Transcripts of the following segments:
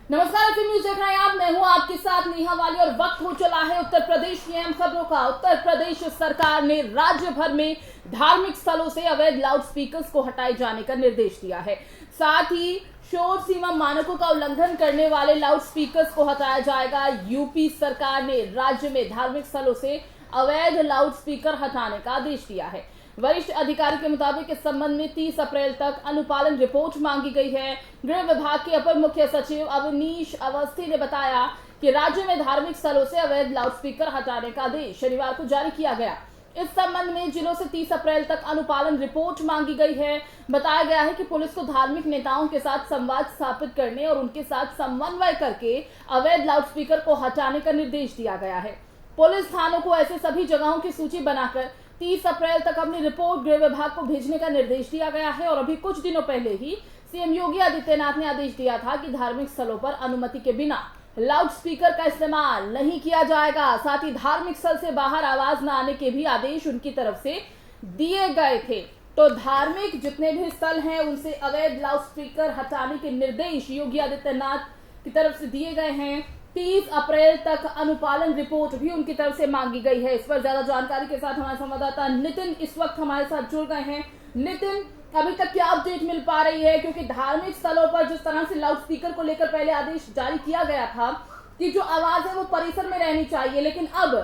नमस्कार, FM news देख रहे हैं आप। मैं हूं आपके साथ नेहा वाली और वक्त हो चला है उत्तर प्रदेश की अहम खबरों का। उत्तर प्रदेश सरकार ने राज्य भर में धार्मिक स्थलों से अवैध लाउड स्पीकर्स को हटाए जाने का निर्देश दिया है। साथ ही शोर सीमा मानकों का उल्लंघन करने वाले लाउड स्पीकर्स को हटाया जाएगा। यूपी सरकार ने राज्य में धार्मिक स्थलों से अवैध लाउड स्पीकर हटाने का आदेश दिया है। वरिष्ठ अधिकारी के मुताबिक इस संबंध में 30 अप्रैल तक अनुपालन रिपोर्ट मांगी गई है। गृह विभाग के अपर मुख्य सचिव अवनीश अवस्थी ने बताया कि राज्य में धार्मिक स्थलों से अवैध लाउडस्पीकर हटाने का आदेश शनिवार को जारी किया गया। इस संबंध में जिलों से 30 अप्रैल तक अनुपालन रिपोर्ट मांगी गई है। बताया गया है कि पुलिस को धार्मिक नेताओं के साथ संवाद स्थापित करने और उनके साथ समन्वय करके अवैध लाउडस्पीकर को हटाने का निर्देश दिया गया है। पुलिस थानों को ऐसे सभी जगहों की सूची बनाकर 30 अप्रैल तक अपनी रिपोर्ट गृह विभाग को भेजने का निर्देश दिया गया है। और अभी कुछ दिनों पहले ही सीएम योगी आदित्यनाथ ने आदेश दिया था कि धार्मिक स्थलों पर अनुमति के बिना लाउड स्पीकर का इस्तेमाल नहीं किया जाएगा। साथ ही धार्मिक स्थल से बाहर आवाज न आने के भी आदेश उनकी तरफ से दिए गए थे। तो धार्मिक जितने भी स्थल हैं उनसे अवैध लाउड स्पीकर हटाने के निर्देश योगी आदित्यनाथ की तरफ से दिए गए हैं। 30 अप्रैल तक अनुपालन रिपोर्ट भी उनकी तरफ से मांगी गई है। इस पर ज्यादा जानकारी के साथ हमारे संवाददाता नितिन इस वक्त हमारे साथ जुड़ गए हैं। नितिन, अभी तक क्या अपडेट मिल पा रही है? क्योंकि धार्मिक स्थलों पर जिस तरह से लाउड स्पीकर को लेकर पहले आदेश जारी किया गया था कि जो आवाज है वो परिसर में रहनी चाहिए, लेकिन अब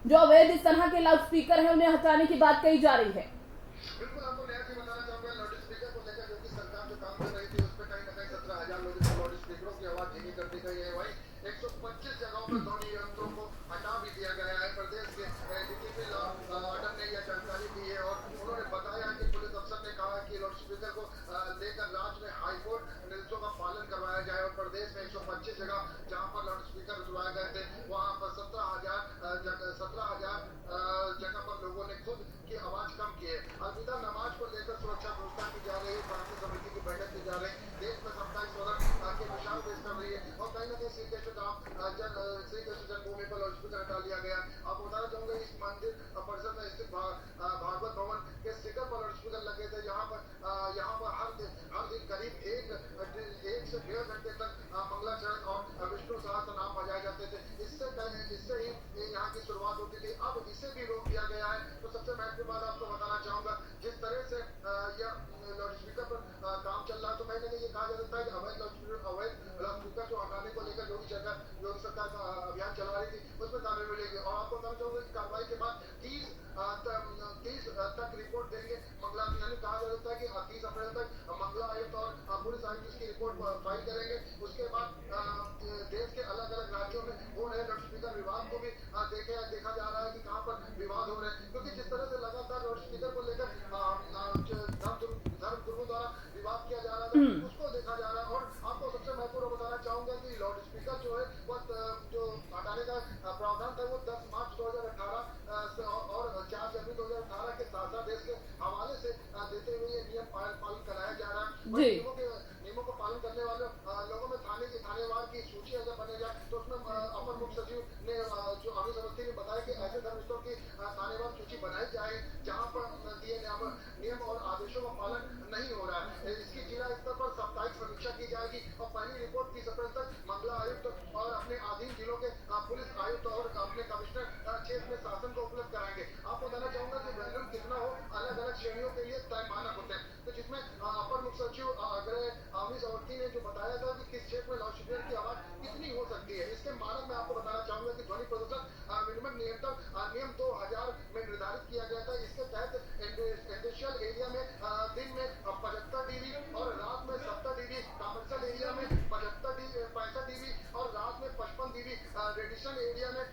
जो अवैध इस तरह के लाउड स्पीकर है उन्हें हटाने की बात कही जा रही है। बिल्कुल, आपको नया चीज बताना चाहूंगा। लाउड स्पीकर को लेकर जो कि सरकार जो काम कर रही थी उस पर कहीं ना कहीं 17,000 लाउड स्पीकरों की आवाज धीमी कर दी गई है। वहीं 125 जगहों पर ध्वनि यंत्रों को हटा भी दिया गया है। प्रदेश के डीजीपी ऑर्डर ने यह जानकारी दी है और उन्होंने बताया कि पुलिस अफसर ने कहा कि लाउड स्पीकर को लेकर राज्य में हाईकोर्ट निर्देशों का पालन करवाया जाए और प्रदेश में 125 जगह जहां पर लाउड स्पीकर रखवाए गए थे वहां पर 17,000 जगह पर लोगों ने खुद की आवाज कम की है। अलविदा नमाज को लेकर सुरक्षा व्यवस्था की जा रही है। प्रांतीय समिति की बैठक की जा रही है। देश में साप्ताहिक सोलर के विशाल पेश कर रही है और कहीं ना कहीं श्री कृष्ण जन्मभूमि पर लाउड स्पीकर हटा लिया गया। आपको बताना चाहूंगा इस मंदिर परिसर में स्थित भागवत भवन के शिखर पर लाउड स्पीकर लगे थे। यहाँ पर हर दिन करीब एक से 1.5 घंटे तक मंगलाचरण और विष्णु सहस्त्र नाम बजाए जाते थे। इससे ही यहाँ की शुरुआत होती थी। अब इसे भी रोक दिया गया है। तो सबसे महत्वपूर्ण बात आपको बताना चाहूंगा, जिस तरह से यह लाउड स्पीकर पर काम चल रहा है तो कहीं ना कहीं ये कहा जा सकता है कि अवैध लाउड स्पीकर जो हटाने को लेकर योगी सरकार का अभियान चला रही थी उसमें कानून मिलेगी। और आपको बताना चाहूंगा कि कार्रवाई के बाद 30 तक रिपोर्ट देंगे। मंगला यानी कहा जा सकता है कि 30 अप्रैल तक मंगला आयुक्त और पुलिस आयुक्त इसकी रिपोर्ट फाइल करेंगे। उसके बाद देश के अलग अलग राज्यों में हो रहे लाउड स्पीकर विवाद को भी देखा जा रहा है कि कहां पर विवाद हो रहे हैं। क्योंकि जिस तरह से लगातार लाउड स्पीकर को लेकर धर्म गुरुओं द्वारा विवाद किया जा रहा है उसको देखा जा रहा है। और आपको सबसे महत्वपूर्ण बताना चाहूंगा कि लाउड स्पीकर जो है वो जो हटाने का प्रावधान था वो 10 मार्च 2018 और 4 जनवरी 2018 के साथ देश के हवाले से देते हुए ये नियम पालन कराया जा रहा है। नियमों को पालन करने वाले लोगों में थानेवार की सूची अगर बने जाए तो उसमें अपर मुख्य सचिव ने जो अवनीश अवस्थी ने बताया कि ऐसे धर्मस्थलों की थानेवार सूची बनाई जाए जहां पर दिए नियम और आदेशों का पालन नहीं हो रहा है। इसकी जिला स्तर पर साप्ताहिक समीक्षा की जाएगी और पहली रिपोर्ट 30 अप्रैल तक मंगला आयुक्त और अपने अधीन जिलों के पुलिस आयुक्त और अपने कमिश्नर क्षेत्र में शासन को उपलब्ध कराएंगे। आपको बताना चाहूंगा कि वैल्यूम कितना हो अलग अलग श्रेणियों के लिए तय मानक होते हैं। तो जिसमें अपर मुख्य सचिव अवनीश अवस्थी ने जो बताया था कि किस क्षेत्र में लाउड स्पीकर की आवाज कितनी हो सकती है, इसके मानक में आपको बताना चाहूंगा कि ध्वनि प्रदूषण मिनिमम नियम 2000 में निर्धारित किया गया था। इसके तहत इंडस्ट्रियल एरिया में दिन में 75 dB और रात में 70 dB, कमर्शियल एरिया में 65 dB और रात में 55 dB, रेडिएशन एरिया में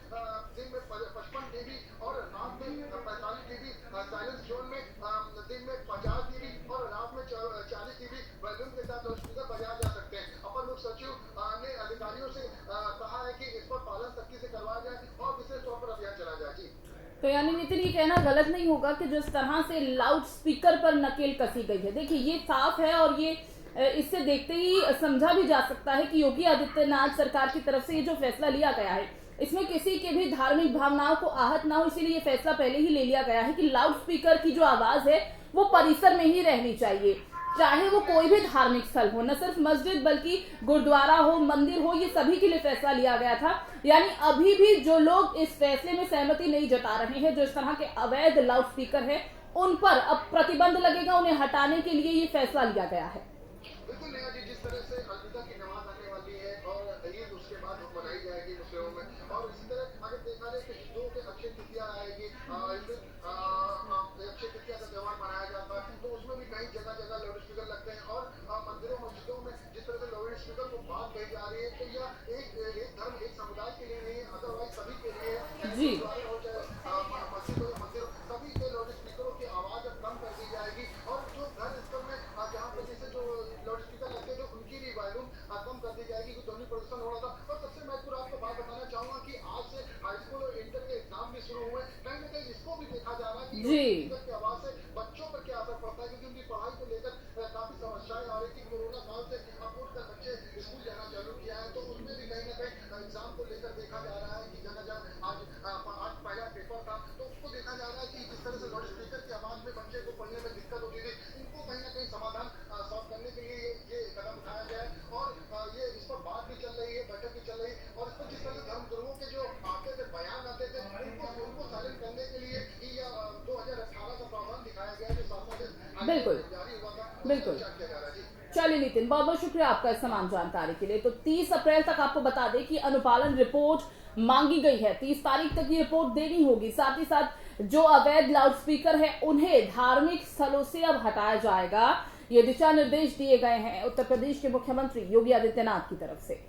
दिन में 55 dB और रात में 45 dB, साइलेंस जोन में दिन में 50 dB और रात में 40 dB वॉल्यूम के साथ लाउड स्पीकर बजाए जा सकते हैं। अपर मुख्य सचिव ने अधिकारियों से कहा है कि इस पर पालन सख्ती से करवाया जाए और विशेष तौर पर अभियान चलाया जाए। जी तो यानी नितिन, ये कहना गलत नहीं होगा कि जिस तरह से लाउड स्पीकर पर नकेल कसी गई है, देखिए ये साफ है और ये इससे देखते ही समझा भी जा सकता है कि योगी आदित्यनाथ सरकार की तरफ से ये जो फैसला लिया गया है इसमें किसी के भी धार्मिक भावनाओं को आहत ना हो, इसीलिए ये फैसला पहले ही ले लिया गया है कि लाउड स्पीकर की जो आवाज है वो परिसर में ही रहनी चाहिए। चाहे वो कोई भी धार्मिक स्थल हो, न सिर्फ मस्जिद बल्कि गुरुद्वारा हो, मंदिर हो, ये सभी के लिए फैसला लिया गया था। यानी अभी भी जो लोग इस फैसले में सहमति नहीं जता रहे हैं, जो इस तरह के अवैध लाउड स्पीकर है, उन पर अब प्रतिबंध लगेगा, उन्हें हटाने के लिए ये फैसला लिया गया है। बिल्कुल नेहा जी, जिस तरह से अलविदा की नमाज आने वाली है और ईद उसके बाद मनाई जाएगी मुस्लिमों में, और इसी तरह अगर देखा जाए कि हिंदुओं के अक्षय तृतीया आएगी, अक्षय तृतीया का त्योहार मनाया जाता है, तो उसमें भी कई जगह जगह लाउड स्पीकर लगते हैं और मंदिरों मस्जिदों में जिस तरह से लाउड स्पीकर को बात कही जा रही है, तो यह एक धर्म एक समुदाय के लिए नहीं है, अदरवाइज सभी के लिए जी मस्जिद हो मंदिर सभी के लाउड स्पीकरों की आवाज अब कम कर दी जाएगी, और जो घर स्तर में जहाँ पर जैसे जो लाउड स्पीकर लगते हैं उनकी भी वॉल्यूम कम कर दी जाएगी, कि ध्वनि प्रदूषण हो रहा था। और सबसे महत्वपूर्ण आपको बात बताना चाहूंगा कि आज से हाई स्कूल और इंटर के एग्जाम भी शुरू हुए, कहीं ना कहीं इसको भी देखा जा रहा है कि स्पीकर की आवाज से बच्चों पर क्या असर पड़ता है, क्योंकि उनकी पढ़ाई को लेकर काफी समस्याएं आ रही थी। कोरोना काल से उठकर बच्चे स्कूल जाना चालू किया है, तो उसमें भी कहीं ना कहीं एग्जाम को लेकर देखा जा रहा है कि जगह जगह आज पहला पेपर था, तो उसको देखा जा रहा है कि जिस तरह से लाउड स्पीकर की आवाज में बच्चे को पढ़ने में दिक्कत होती थी, इनको कहीं ना कहीं समाधान सॉल्व करने के लिए ये कदम उठाया गया है, और ये इस पर बात भी चल रही है, बैठक भी चल रही है, और इस पर जिस तरह से धर्म गुरुओं के जो आते थे बयान आते थे उनको साइलेंट करने के लिए 2018 का प्रावधान दिखाया गया है, जो शासन बिल्कुल जारी हुआ था। बिल्कुल। चलिए नितिन, बहुत बहुत शुक्रिया आपका इस तमाम जानकारी के लिए। तो 30 अप्रैल तक आपको बता दें कि अनुपालन रिपोर्ट मांगी गई है, 30 तारीख तक ये रिपोर्ट देनी होगी। साथ ही साथ जो अवैध लाउड स्पीकर है उन्हें धार्मिक स्थलों से अब हटाया जाएगा, ये दिशा निर्देश दिए गए हैं उत्तर प्रदेश के मुख्यमंत्री योगी आदित्यनाथ की तरफ से।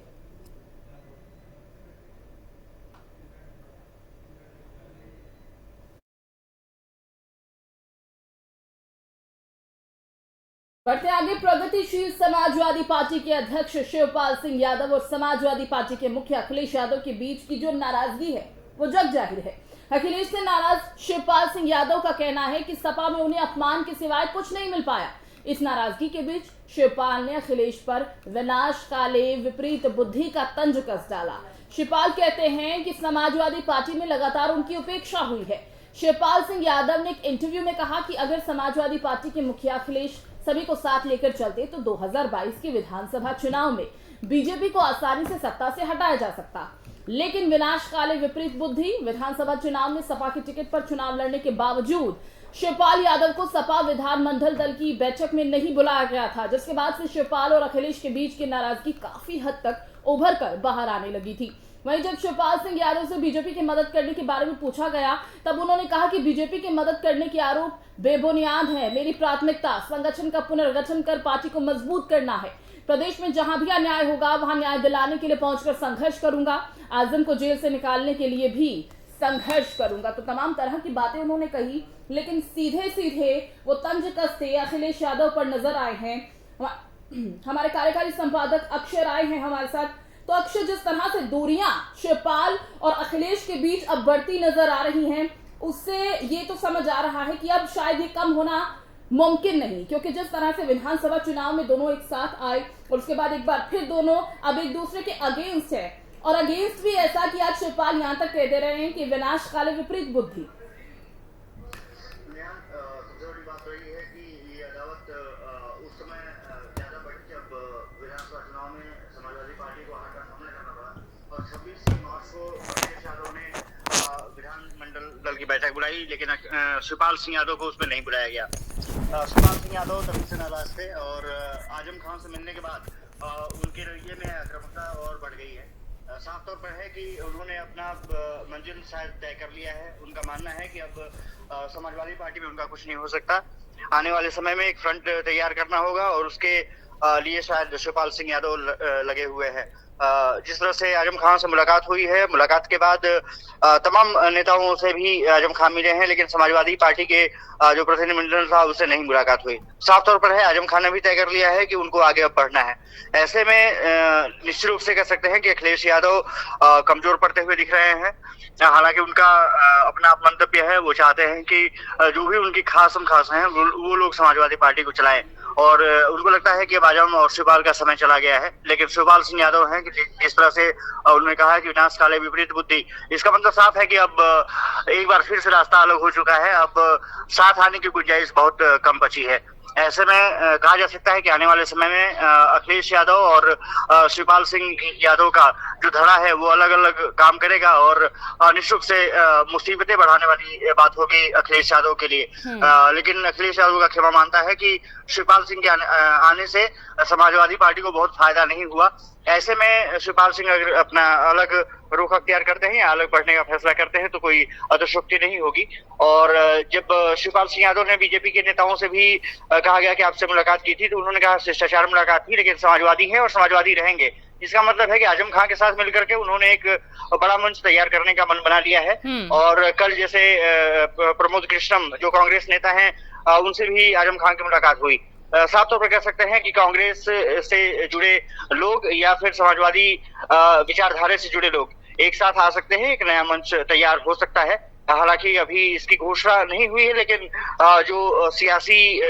बढ़ते आगे, प्रगतिशील समाजवादी पार्टी के अध्यक्ष शिवपाल सिंह यादव और समाजवादी पार्टी के मुखिया अखिलेश यादव के बीच की जो नाराजगी है वो जग जाहिर है। अखिलेश से नाराज शिवपाल सिंह यादव का कहना है कि सपा में उन्हें अपमान के सिवाय कुछ नहीं मिल पाया। इस नाराजगी के बीच शिवपाल ने अखिलेश पर विनाशकाले विपरीत बुद्धि का तंज कस डाला। शिवपाल कहते हैं कि समाजवादी पार्टी में लगातार उनकी उपेक्षा हुई है। शिवपाल सिंह यादव ने एक इंटरव्यू में कहा कि अगर समाजवादी पार्टी के मुखिया अखिलेश सभी को साथ लेकर चलते तो 2022 के विधानसभा चुनाव में बीजेपी को आसानी से सत्ता से हटाया जा सकता, लेकिन विनाशकाले विपरीत बुद्धि, विधानसभा चुनाव में सपा के टिकट पर चुनाव लड़ने के बावजूद शिवपाल यादव को सपा विधानमंडल दल की बैठक में नहीं बुलाया गया था, जिसके बाद से शिवपाल और अखिलेश के बीच की नाराजगी काफी हद तक उभर कर बाहर आने लगी थी। वहीं जब शिवपाल सिंह यादव से बीजेपी की मदद करने के बारे में पूछा गया तब उन्होंने कहा कि बीजेपी की मदद करने के आरोप बेबुनियाद है। मेरी प्राथमिकता संगठन का पुनर्गठन कर पार्टी को मजबूत करना है। प्रदेश में जहां भी अन्याय होगा वहां न्याय दिलाने के लिए पहुंचकर संघर्ष करूंगा। आजम को जेल से निकालने के लिए भी संघर्ष करूंगा। तो तमाम तरह की बातें उन्होंने कही, लेकिन सीधे सीधे वो तंज कसते अखिलेश यादव पर नजर आए हैं। हमारे कार्यकारी संपादक अक्षय राय हैं हमारे साथ। तो अक्षय, जिस तरह से दूरियां शिवपाल और अखिलेश के बीच अब बढ़ती नजर आ रही हैं, उससे ये तो समझ आ रहा है कि अब शायद ये कम होना मुमकिन नहीं, क्योंकि जिस तरह से विधानसभा चुनाव में दोनों एक साथ आए और उसके बाद एक बार फिर दोनों अब एक दूसरे के अगेंस्ट है, और अगेंस्ट भी ऐसा कि आज शिवपाल यहां तक कह दे रहे हैं कि विनाशकाले विपरीत बुद्धि। सबसे बड़ी बात तो ये है कि ये अदावत उस समय ज्यादा बढ़ी जब विधानसभा चुनाव में समाजवादी पार्टी को हार का सामना करना पड़ा, और 26 मार्च को अखिलेश यादव ने विधानमंडल दल की बैठक बुलाई, लेकिन शिवपाल सिंह यादव को उसमें नहीं बुलाया गया। शिवपाल सिंह यादव तभी से नाराज थे, और आजम खान से मिलने के बाद उनके रवैये में आक्रामकता और बढ़ गई है। साफ तौर पर है कि उन्होंने अपना मंजिल शायद तय कर लिया है। उनका मानना है कि अब समाजवादी पार्टी में उनका कुछ नहीं हो सकता। आने वाले समय में एक फ्रंट तैयार करना होगा, और उसके लिए शायद शिवपाल सिंह यादव लगे हुए हैं। जिस तरह से आजम खान से मुलाकात हुई है, मुलाकात के बाद तमाम नेताओं से भी आजम खान मिले हैं, लेकिन समाजवादी पार्टी के जो प्रतिनिधिमंडल था उससे नहीं मुलाकात हुई। साफ तौर पर है अजम खान ने भी तय कर लिया है कि उनको आगे अब बढ़ना है। ऐसे में निश्चित रूप से कह सकते हैं कि अखिलेश यादव कमजोर पड़ते हुए दिख रहे हैं। हालांकि उनका अपना मंतव्य है, वो चाहते हैं कि जो भी उनकी खास हैं वो लोग समाजवादी पार्टी को चलाएं, और उनको लगता है कि अब आजम और शिवपाल का समय चला गया है। लेकिन शिवपाल सिंह यादव हैं कि जिस तरह से उन्होंने कहा है कि विनाशकाले विपरीत बुद्धि, इसका मतलब साफ है कि अब एक बार फिर से रास्ता अलग हो चुका है। अब साथ आने की गुंजाइश बहुत कम बची है। ऐसे में कहा जा सकता है कि आने वाले समय में अखिलेश यादव और शिवपाल सिंह यादव का जो धड़ा है वो अलग अलग काम करेगा और निश्चित रूप से मुसीबतें बढ़ाने वाली बात होगी अखिलेश यादव के लिए। लेकिन अखिलेश यादव का खेमा मानता है कि शिवपाल सिंह के आने से समाजवादी पार्टी को बहुत फायदा नहीं हुआ। ऐसे में शिवपाल सिंह अगर अपना अलग रुख अख्तियार करते हैं या अलग बढ़ने का फैसला करते हैं तो कोई अतिशयोक्ति नहीं होगी। और जब शिवपाल सिंह यादव ने बीजेपी के नेताओं से भी कहा गया कि आपसे मुलाकात की थी तो उन्होंने कहा शिष्टाचार मुलाकात थी, लेकिन समाजवादी है और समाजवादी रहेंगे। इसका मतलब है कि आजम खान के साथ मिलकर के उन्होंने एक बड़ा मंच तैयार करने का मन बना लिया है। और कल जैसे प्रमोद कृष्णम जो कांग्रेस नेता हैं उनसे भी आजम खान की मुलाकात हुई। साफ तौर पर कह सकते हैं कि कांग्रेस से जुड़े लोग या फिर समाजवादी विचारधारा से जुड़े लोग एक साथ आ सकते हैं, एक नया मंच तैयार हो सकता है। हालांकि अभी इसकी घोषणा नहीं हुई है, लेकिन जो सियासी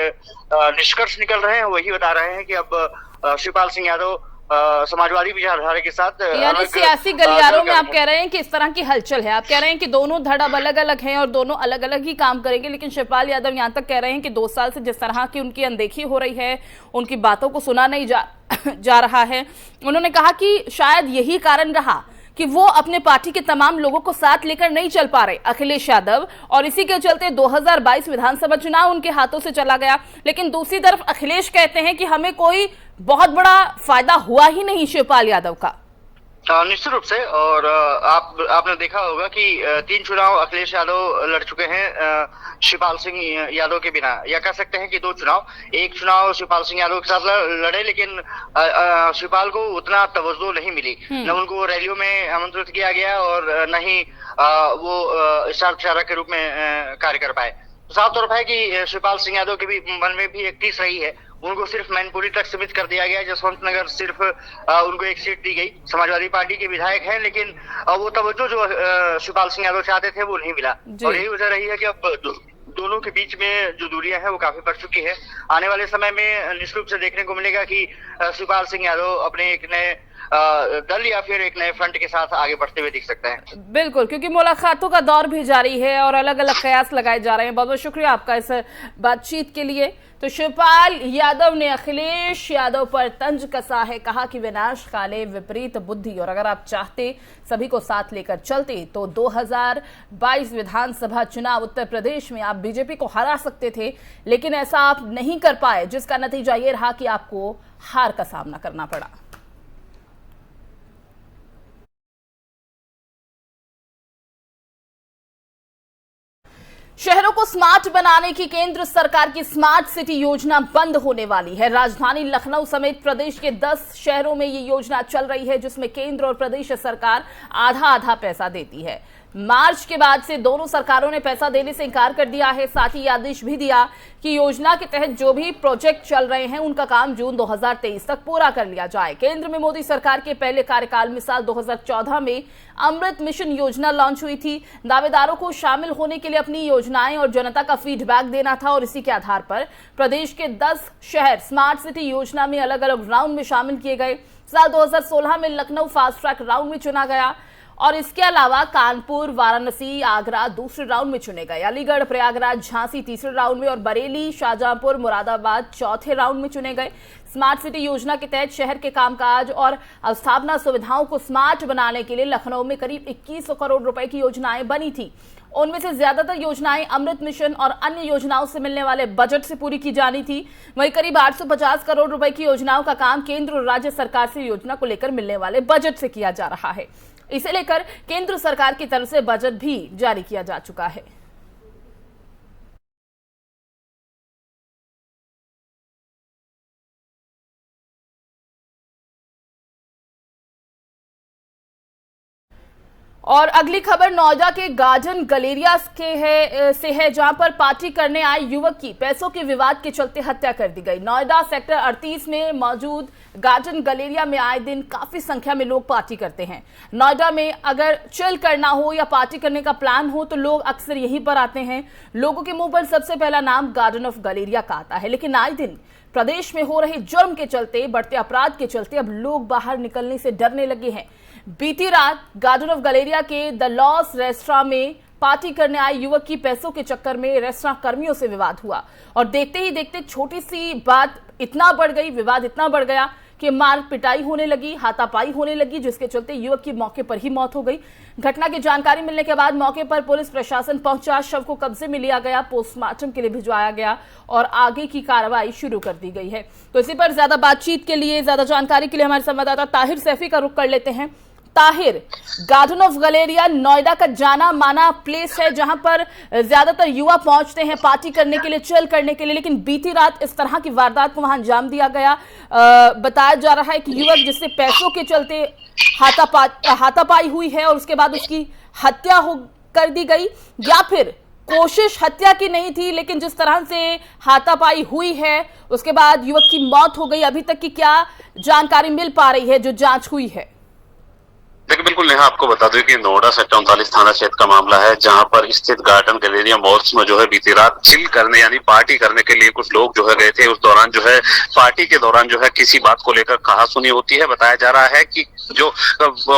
निष्कर्ष निकल रहे हैं वही बता रहे हैं कि अब शिवपाल सिंह यादव समाजवादी विचारधारा के साथ यानी सियासी गलियारों में आप कह रहे हैं कि इस तरह की हलचल है। आप कह रहे हैं कि दोनों धड़ अब अलग अलग हैं और दोनों अलग अलग ही काम करेंगे, लेकिन शिवपाल यादव यहाँ तक कह रहे हैं कि 2 साल से जिस तरह की उनकी अनदेखी हो रही है, उनकी बातों को सुना नहीं जा रहा है। उन्होंने कहा कि शायद यही कारण रहा कि वो अपने पार्टी के तमाम लोगों को साथ लेकर नहीं चल पा रहे अखिलेश यादव, और इसी के चलते 2022 विधानसभा चुनाव उनके हाथों से चला गया। लेकिन दूसरी तरफ अखिलेश कहते हैं कि हमें कोई बहुत बड़ा फायदा हुआ ही नहीं शिवपाल यादव का। निश्चित रूप से। और आपने देखा होगा कि 3 चुनाव अखिलेश यादव लड़ चुके हैं शिवपाल सिंह यादव के बिना, या कह सकते हैं कि 2 चुनाव। एक चुनाव शिवपाल सिंह यादव के साथ लड़े, लेकिन शिवपाल को उतना तवज्जो नहीं मिली, न उनको रैलियों में आमंत्रित किया गया और न ही वो स्टार प्रचारक के रूप में कार्य कर पाए। साफ तौर पर है कि शिवपाल सिंह यादव के भी मन में भी एक टीस रही है, उनको सिर्फ मैनपुरी तक सीमित कर दिया गया। जसवंत नगर सिर्फ उनको एक सीट दी गई। समाजवादी पार्टी के विधायक हैं, लेकिन वो तवज्जो जो शिवपाल सिंह यादव चाहते थे वो नहीं मिला। और यही वजह रही है कि अब दोनों के बीच में जो दूरियां हैं वो काफी बढ़ चुकी है। आने वाले समय में निश्चित रूप से देखने को मिलेगा कि शिवपाल सिंह यादव अपने एक नए दल या फिर एक नए फ्रंट के साथ आगे बढ़ते हुए दिख सकते हैं। बिल्कुल, क्योंकि मुलाकातों का दौर भी जारी है और अलग अलग कयास लगाए जा रहे हैं। बहुत बहुत शुक्रिया आपका इस बातचीत के लिए। तो शिवपाल यादव ने अखिलेश यादव पर तंज कसा है, कहा कि विनाश काले विपरीत बुद्धि, और अगर आप चाहते सभी को साथ लेकर चलते तो 2022 विधानसभा चुनाव उत्तर प्रदेश में आप बीजेपी को हरा सकते थे, लेकिन ऐसा आप नहीं कर पाए, जिसका नतीजा ये रहा कि आपको हार का सामना करना पड़ा। शहरों को स्मार्ट बनाने की केंद्र सरकार की स्मार्ट सिटी योजना बंद होने वाली है। राजधानी लखनऊ समेत प्रदेश के 10 शहरों में ये योजना चल रही है, जिसमें केंद्र और प्रदेश सरकार आधा आधा पैसा देती है। मार्च के बाद से दोनों सरकारों ने पैसा देने से इनकार कर दिया है। साथ ही आदेश भी दिया कि योजना के तहत जो भी प्रोजेक्ट चल रहे हैं उनका काम जून 2023 तक पूरा कर लिया जाए। केंद्र में मोदी सरकार के पहले कार्यकाल में साल 2014 में अमृत मिशन योजना लॉन्च हुई थी। दावेदारों को शामिल होने के लिए अपनी योजनाएं और जनता का फीडबैक देना था, और इसी के आधार पर प्रदेश के 10 शहर स्मार्ट सिटी योजना में अलग अलग राउंड में शामिल किए गए। साल 2016 में लखनऊ फास्ट ट्रैक राउंड में चुना गया, और इसके अलावा कानपुर, वाराणसी, आगरा दूसरे राउंड में चुने गए। अलीगढ़, प्रयागराज, झांसी तीसरे राउंड में, और बरेली, शाहजहांपुर, मुरादाबाद चौथे राउंड में चुने गए। स्मार्ट सिटी योजना के तहत शहर के कामकाज और अवस्थापना सुविधाओं को स्मार्ट बनाने के लिए लखनऊ में करीब 2100 करोड़ रुपए की योजनाएं बनी थी। उनमें से ज्यादातर योजनाएं अमृत मिशन और अन्य योजनाओं से मिलने वाले बजट से पूरी की जानी थी। वहीं करीब 850 करोड़ रुपए की योजनाओं का काम केंद्र और राज्य सरकार से योजना को लेकर मिलने वाले बजट से किया जा रहा है। इसे लेकर केंद्र सरकार की तरफ से बजट भी जारी किया जा चुका है। और अगली खबर नोएडा के गार्डन गलेरिया से है, जहां पर पार्टी करने आए युवक की पैसों के विवाद के चलते हत्या कर दी गई। नोएडा सेक्टर 38 में मौजूद गार्डन गलेरिया में आए दिन काफी संख्या में लोग पार्टी करते हैं। नोएडा में अगर चिल करना हो या पार्टी करने का प्लान हो तो लोग अक्सर यहीं पर आते हैं। लोगों के मुंह पर सबसे पहला नाम गार्डन ऑफ गलेरिया का आता है, लेकिन आए दिन प्रदेश में हो रहे जुर्म के चलते, बढ़ते अपराध के चलते अब लोग बाहर निकलने से डरने लगे हैं। बीती रात गार्डन ऑफ गलेरिया के द लॉस रेस्टोरेंट में पार्टी करने आए युवक की पैसों के चक्कर में रेस्तरां कर्मियों से विवाद हुआ और देखते ही देखते छोटी सी बात इतना बढ़ गई, विवाद इतना बढ़ गया कि मार पिटाई होने लगी, हाथापाई होने लगी, जिसके चलते युवक की मौके पर ही मौत हो गई। घटना की जानकारी मिलने के बाद मौके पर पुलिस प्रशासन पहुंचा, शव को कब्जे में लिया गया, पोस्टमार्टम के लिए भिजवाया गया और आगे की कार्रवाई शुरू कर दी गई है। तो इसी पर ज्यादा बातचीत के लिए, ज्यादा जानकारी के लिए हमारे संवाददाता ताहिर सैफी का रुख कर लेते हैं। Tahir, garden of Galleria Noida का जाना माना प्लेस है जहां पर ज्यादातर युवा पहुंचते हैं पार्टी करने के लिए, चिल करने के लिए, लेकिन बीती रात इस तरह की वारदात को वहां अंजाम दिया गया। बताया जा रहा है कि युवक जिससे पैसों के चलते हाथापाई हुई है और उसके बाद उसकी हत्या कर दी गई, या फिर कोशिश हत्या की नहीं थी लेकिन जिस तरह से हाथापाई हुई है उसके बाद युवक की मौत हो गई। अभी तक की क्या जानकारी मिल पा रही है जो जांच हुई है? देखिए, बिल्कुल नेहा, आपको बता दूं कि नोएडा सेक्टर 39 थाना क्षेत्र का मामला है, जहां पर स्थित गार्डन गैलेरिया मॉल्स में जो है बीती रात चिल करने यानी पार्टी करने के लिए कुछ लोग जो है गए थे। उस दौरान जो है पार्टी के दौरान जो है किसी बात को लेकर कहासुनी होती है। बताया जा रहा है कि जो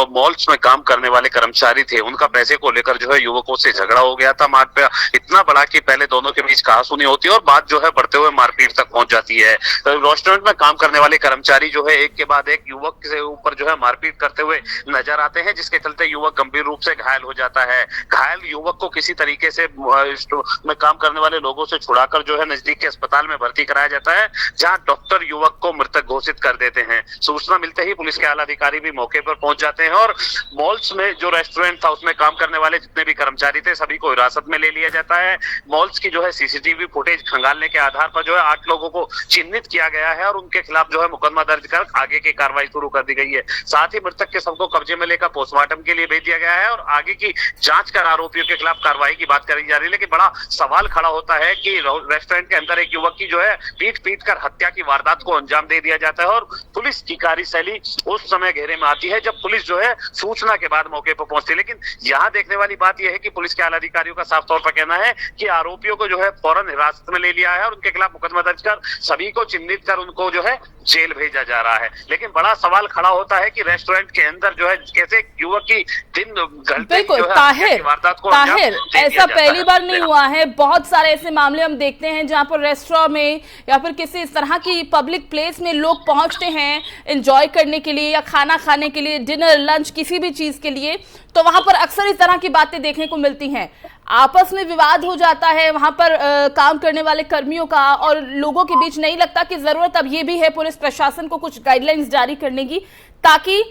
मॉल्स में काम करने वाले कर्मचारी थे उनका पैसे को लेकर जो है युवकों से झगड़ा हो गया था। मारपीट इतना बड़ा कि पहले दोनों के बीच कहासुनी होती है और बात जो है बढ़ते हुए मारपीट तक पहुंच जाती है। रेस्टोरेंट में काम करने वाले कर्मचारी जो है एक के बाद एक युवक के ऊपर जो है मारपीट करते हुए नजर आते हैं, जिसके चलते युवक गंभीर रूप से घायल हो जाता है। घायल युवक को किसी तरीके से में काम करने वाले लोगों से छुड़ाकर जो है नजदीक के अस्पताल में भर्ती कराया जाता है, जहां डॉक्टर युवक को मृतक घोषित कर देते हैं। सूचना मिलते ही पुलिस के आला अधिकारी भी मौके पर पहुंच जाते हैं और मॉल्स में जो रेस्टोरेंट था उसमें काम करने वाले जितने भी कर्मचारी थे सभी को हिरासत में ले लिया जाता है। मॉल्स की जो है सीसीटीवी फुटेज खंगालने के आधार पर जो है 8 लोगों को चिन्हित किया गया है और उनके खिलाफ जो है मुकदमा दर्ज कर आगे की कार्रवाई शुरू कर दी गई है। साथ ही मृतक के शव को कब्जे में लेकर पोस्टमार्टम के लिए भेज दिया गया है और आगे की जांच कर आरोपियों के खिलाफ कार्रवाई की बात करी जा रही है। लेकिन बड़ा सवाल खड़ा होता है कि रेस्टोरेंट के अंदर एक युवक की जो है पीट कर हत्या की वारदात को अंजाम दे दिया जाता है और पुलिस की कार्यशैली उस समय घेरे में आती है जब पुलिस जो है सूचना के बाद मौके पर पहुंचती है। लेकिन यहाँ देखने वाली बात यह है कि पुलिस के आला अधिकारियों का साफ तौर पर कहना है कि आरोपियों को जो है फौरन हिरासत में ले लिया है और उनके खिलाफ मुकदमा दर्ज कर सभी को चिन्हित कर उनको जो है जेल भेजा जा रहा है। लेकिन बड़ा सवाल खड़ा होता है कि रेस्टोरेंट के अंदर जो है कैसे युवक की दिन बिल्कुल ताहिर, ऐसा पहली बार नहीं हुआ है। बहुत सारे ऐसे मामले हम देखते हैं जहां पर रेस्टोरेंट में या फिर किसी इस तरह की पब्लिक प्लेस में लोग पहुंचते हैं एंजॉय करने के लिए या खाना खाने के लिए, डिनर लंच किसी भी चीज के लिए, तो वहां पर अक्सर इस तरह की बातें देखने को मिलती हैं। आपस में विवाद हो जाता है वहां पर काम करने वाले कर्मियों का और लोगों के बीच। नहीं लगता कि जरूरत अब ये भी है पुलिस प्रशासन को कुछ गाइडलाइंस जारी करने की, ताकि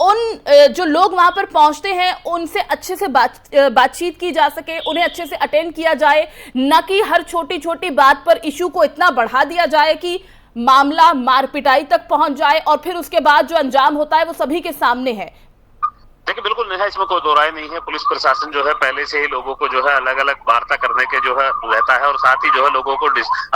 उन जो लोग वहां पर पहुंचते हैं उनसे अच्छे से बातचीत की जा सके, उन्हें अच्छे से अटेंड किया जाए, न कि हर छोटी छोटी बात पर इशू को इतना बढ़ा दिया जाए कि मामला मारपिटाई तक पहुंच जाए और फिर उसके बाद जो अंजाम होता है वो सभी के सामने है। देखिए, बिल्कुल नेहा, इसमें कोई दो राय नहीं है। पुलिस प्रशासन जो है पहले से ही लोगों को जो है अलग अलग वार्ता करने के जो है रहता है और साथ ही जो है लोगों को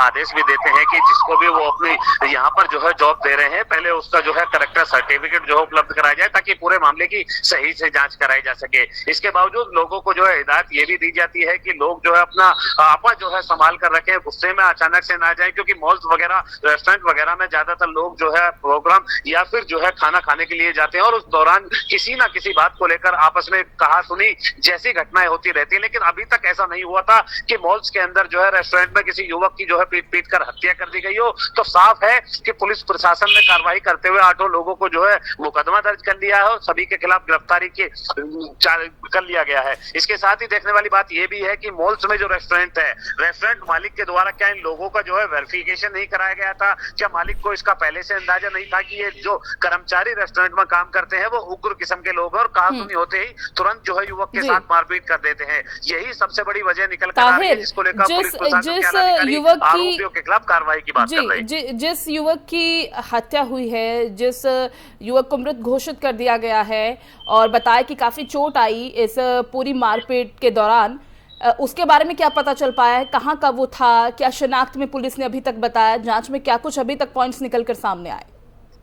आदेश भी देते हैं कि जिसको भी वो अपनी यहाँ पर जो है जॉब दे रहे हैं पहले उसका जो है करेक्टर सर्टिफिकेट जो है उपलब्ध कराया जाए ताकि पूरे मामले की सही से जांच कराई जा सके। इसके बावजूद लोगों को जो है हिदायत ये भी दी जाती है कि लोग जो है अपना आपा जो है संभाल कर रखें, गुस्से में अचानक से ना जाए, क्योंकि मॉल्स वगैरह रेस्टोरेंट वगैरह में ज्यादातर लोग जो है प्रोग्राम या फिर जो है खाना खाने के लिए जाते हैं और उस दौरान किसी ना किसी बात को लेकर आपस में कहासुनी जैसी घटनाएं होती रहती है। लेकिन अभी तक ऐसा नहीं हुआ था कि मॉल्स के अंदर जो है रेस्टोरेंट में किसी युवक की जो है पीट कर हत्या कर दी गई हो। तो साफ है कि पुलिस प्रशासन ने कार्रवाई करते हुए 8 लोगों को जो है मुकदमा दर्ज कर लिया है और सभी के खिलाफ गिरफ्तारी कर लिया गया है। इसके साथ ही देखने वाली बात यह भी है कि मॉल्स में जो रेस्टोरेंट है, रेस्टोरेंट मालिक के द्वारा क्या इन लोगों का जो है वेरिफिकेशन नहीं कराया गया था? क्या मालिक को इसका पहले से अंदाजा नहीं था कि ये जो कर्मचारी रेस्टोरेंट में काम करते हैं वो उग्र किस्म के लोग हैं और कहासुनी होते ही तुरंत जो है युवक के साथ मारपीट कर देते हैं? यही सबसे बड़ी वजह निकल कर आ रही है जिसको लेकर पुलिस प्रशासन के अधिकारी आरोपियों के खिलाफ कार्रवाई की बात कर रहे हैं। जिस युवक की हत्या हुई है, जिस युवक को मृत घोषित कर दिया गया है और बताया कि काफी चोट आई इस पूरी मारपीट के दौरान, उसके बारे में क्या पता चल पाया है? कहाँ का वो था? क्या शिनाख्त में पुलिस ने अभी तक बताया? जांच में क्या कुछ अभी तक पॉइंट्स निकल कर सामने आए?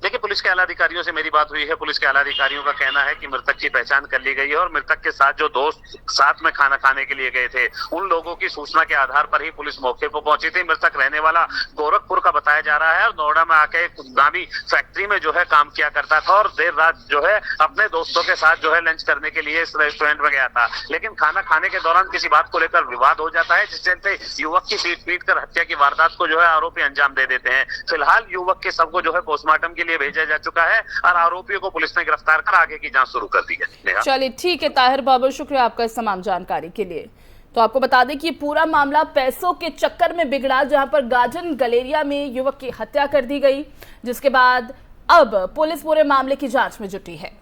देखिए, पुलिस के आला अधिकारियों से मेरी बात हुई है। पुलिस के आला अधिकारियों का कहना है कि मृतक की पहचान कर ली गई है और मृतक के साथ जो दोस्त साथ में खाना खाने के लिए गए थे, उन लोगों की सूचना के आधार पर ही पुलिस मौके पर पहुंची थी। मृतक रहने वाला गोरखपुर का बताया जा रहा है और नोएडा में आके नामी फैक्ट्री में जो है काम किया करता था और देर रात जो है अपने दोस्तों के साथ जो है लंच करने के लिए इस रेस्टोरेंट में गया था। लेकिन खाना खाने के दौरान किसी बात को लेकर विवाद हो जाता है, जिससे युवक की पीट कर हत्या की वारदात को जो है आरोपी अंजाम दे देते हैं। फिलहाल युवक के शव को जो है पोस्टमार्टम के लिए भेजा जा चुका है और आरोपियों को पुलिस ने गिरफ्तार कर आगे की जांच शुरू कर दी है। चलिए ठीक है ताहिर बाबर, शुक्रिया आपका इस तमाम जानकारी के लिए। तो आपको बता दें कि पूरा मामला पैसों के चक्कर में बिगड़ा, जहां पर गार्डन गैलेरिया में युवक की हत्या कर दी गई, जिसके बाद अब पुलिस पूरे मामले की जांच में जुटी है।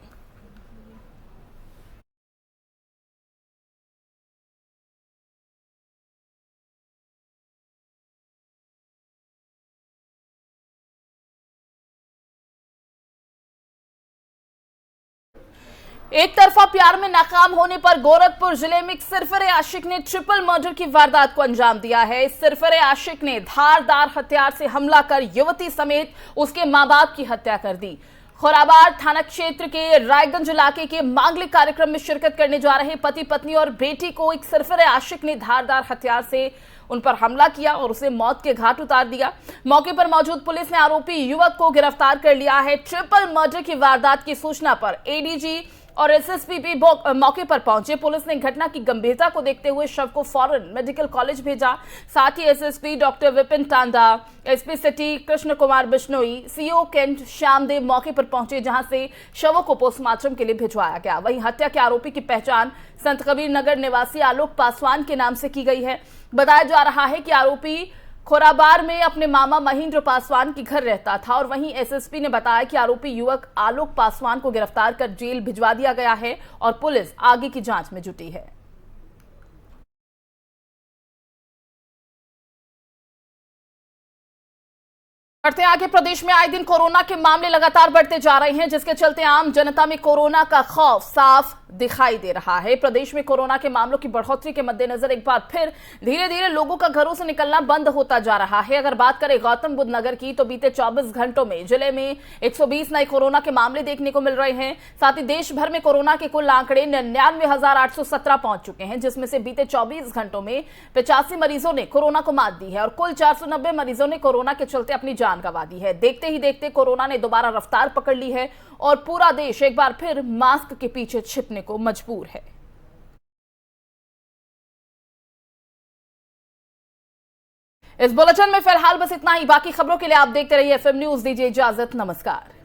एक तरफा प्यार में नाकाम होने पर गोरखपुर जिले में एक सरफरे आशिक ने ट्रिपल मर्डर की वारदात को अंजाम दिया है। इस सरफरे आशिक ने धारदार हथियार से हमला कर युवती समेत उसके मां बाप की हत्या कर दी। खोराबार थाना क्षेत्र के रायगंज इलाके के मांगलिक कार्यक्रम में शिरकत करने जा रहे पति पत्नी और बेटी को एक सरफरे आशिक ने धारदार हथियार से उन पर हमला किया और उसे मौत के घाट उतार दिया। मौके पर मौजूद पुलिस ने आरोपी युवक को गिरफ्तार कर लिया है। ट्रिपल मर्डर की वारदात की सूचना पर एडीजी और एसएसपी भी मौके पर पहुंचे। पुलिस ने घटना की गंभीरता को देखते हुए शव को फौरन मेडिकल कॉलेज भेजा। साथ ही SSP doctor Vipin Tanda, SP city Krishna Kumar Bishnoi, CO cantt Shyamdev मौके पर पहुंचे, जहां से शवों को पोस्टमार्टम के लिए भिजवाया गया। वहीं हत्या के आरोपी की पहचान संत कबीर नगर निवासी आलोक पासवान के नाम से की गई है। बताया जा रहा है कि आरोपी खोराबार में अपने मामा महेंद्र पासवान के घर रहता था और वहीं एसएसपी ने बताया कि आरोपी युवक आलोक पासवान को गिरफ्तार कर जेल भिजवा दिया गया है और पुलिस आगे की जांच में जुटी है। बढ़ते आगे, प्रदेश में आए दिन कोरोना के मामले लगातार बढ़ते जा रहे हैं, जिसके चलते आम जनता में कोरोना का खौफ साफ दिखाई दे रहा है। प्रदेश में कोरोना के मामलों की बढ़ोतरी के मद्देनजर एक बार फिर धीरे धीरे लोगों का घरों से निकलना बंद होता जा रहा है। अगर बात करें गौतम बुद्ध नगर की, तो बीते 24 घंटों में जिले में 120 नए कोरोना के मामले देखने को मिल रहे हैं। साथ ही देश भर में कोरोना के कुल आंकड़े 99,817 पहुंच चुके हैं, जिसमें से बीते 24 घंटों में 85 मरीजों ने कोरोना को मात दी है और कुल 490 मरीजों ने कोरोना के चलते अपनी जान गंवा दी है। देखते ही देखते कोरोना ने दोबारा रफ्तार पकड़ ली है और पूरा देश एक बार फिर मास्क के पीछे छिपने को मजबूर है। इस बुलेटिन में फिलहाल बस इतना ही। बाकी खबरों के लिए आप देखते रहिए एफएम न्यूज। दीजिए इजाजत, नमस्कार।